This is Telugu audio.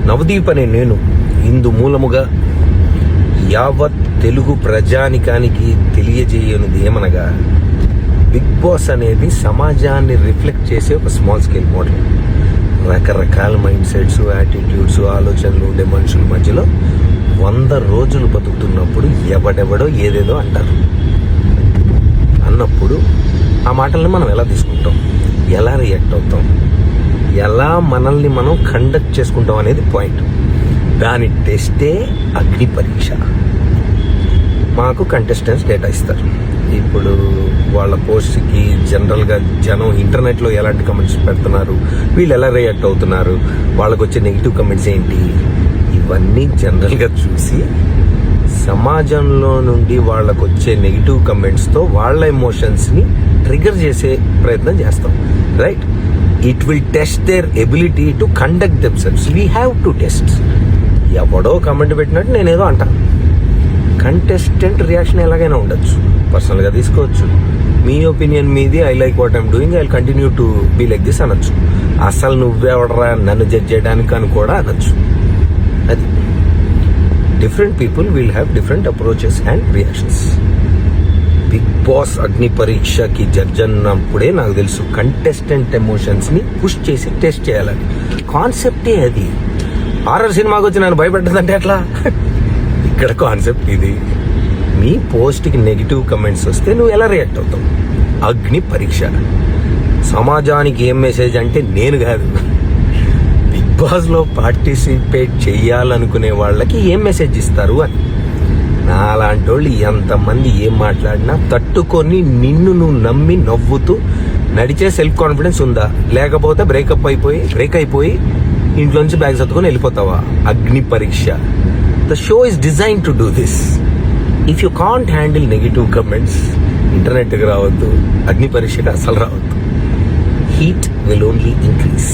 నవదీప్ అనే నేను ఇందు మూలముగా యావత్ తెలుగు ప్రజానికానికి తెలియజేయనిది ఏమనగా, బిగ్ బాస్ అనేది సమాజాన్ని రిఫ్లెక్ట్ చేసే ఒక స్మాల్ స్కేల్ మోడల్. రకరకాల మైండ్ సెట్స్, యాటిట్యూడ్స్, ఆలోచనలు ఉండే మనుషుల మధ్యలో 100 రోజులు బతుకుతున్నప్పుడు ఎవడెవడో ఏదేదో అంటారు. అన్నప్పుడు ఆ మాటల్ని మనం ఎలా తీసుకుంటాం, ఎలా రియాక్ట్ అవుతాం, ఎలా మనల్ని మనం కండక్ట్ చేసుకుంటాం అనేది పాయింట్. దాని టెస్టే అగ్ని పరీక్ష. మాకు కంటెస్టెంట్స్ డేటా ఇస్తారు. ఇప్పుడు వాళ్ళ పోస్ట్కి జనరల్గా జనం ఇంటర్నెట్లో ఎలాంటి కమెంట్స్ పెడుతున్నారు, వీళ్ళు ఎలా రియాక్ట్ అవుతున్నారు, వాళ్ళకు వచ్చే నెగిటివ్ కమెంట్స్ ఏంటి, ఇవన్నీ జనరల్గా చూసి సమాజంలో నుండి వాళ్ళకు వచ్చే నెగిటివ్ కమెంట్స్తో వాళ్ళ ఎమోషన్స్ని ట్రిగర్ చేసే ప్రయత్నం చేస్తాం. Right? It will test their ability to conduct themselves. We have to test. ఎవడో కమెంట్ పెట్టినట్టు నేనేదో అంటాను. కంటెస్టెంట్ రియాక్షన్ ఎలాగైనా ఉండొచ్చు, పర్సనల్గా తీసుకోవచ్చు. మీ ఒపీనియన్ మీది, I like what I'm doing, I will continue to be like this అనొచ్చు. అసలు నువ్వెవడరా నన్ను జడ్జ్ చేయడానికి అని కూడా అనొచ్చు. అది different people will have different approaches and reactions. Bigg Boss అగ్ని పరీక్షకి జడ్జ్ అన్నప్పుడే నాకు తెలుసు కంటెస్టెంట్ ఎమోషన్స్ని పుష్ చేసి టెస్ట్ చేయాలని. కాన్సెప్టే అది. హారర్ సినిమాకి వచ్చి నన్ను భయపెట్టదంటే ఎట్లా? ఇక్కడ కాన్సెప్ట్ ఇది. మీ పోస్ట్కి నెగిటివ్ కమెంట్స్ వస్తే నువ్వు ఎలా రియాక్ట్ అవుతావు? అగ్ని పరీక్ష. సమాజానికి ఏం మెసేజ్ అంటే నేను కాదు, బిగ్ బాస్లో పార్టిసిపేట్ చెయ్యాలనుకునే వాళ్ళకి ఏం మెసేజ్ ఇస్తారు అని. నాలాంటి వాళ్ళు ఎంతమంది ఏం మాట్లాడినా తట్టుకొని నిన్ను నువ్వు నమ్మి నవ్వుతూ నడిచే సెల్ఫ్ కాన్ఫిడెన్స్ ఉందా? లేకపోతే బ్రేక్ అయిపోయి ఇంట్లోంచి బ్యాగ్ సర్దుకొని వెళ్ళిపోతావా? అగ్ని పరీక్ష. The show is design to do this. If you can't handle negative comments, ఇంటర్నెట్కి రావద్దు, అగ్ని పరీక్షకి అసలు రావద్దు. Heat will only increase.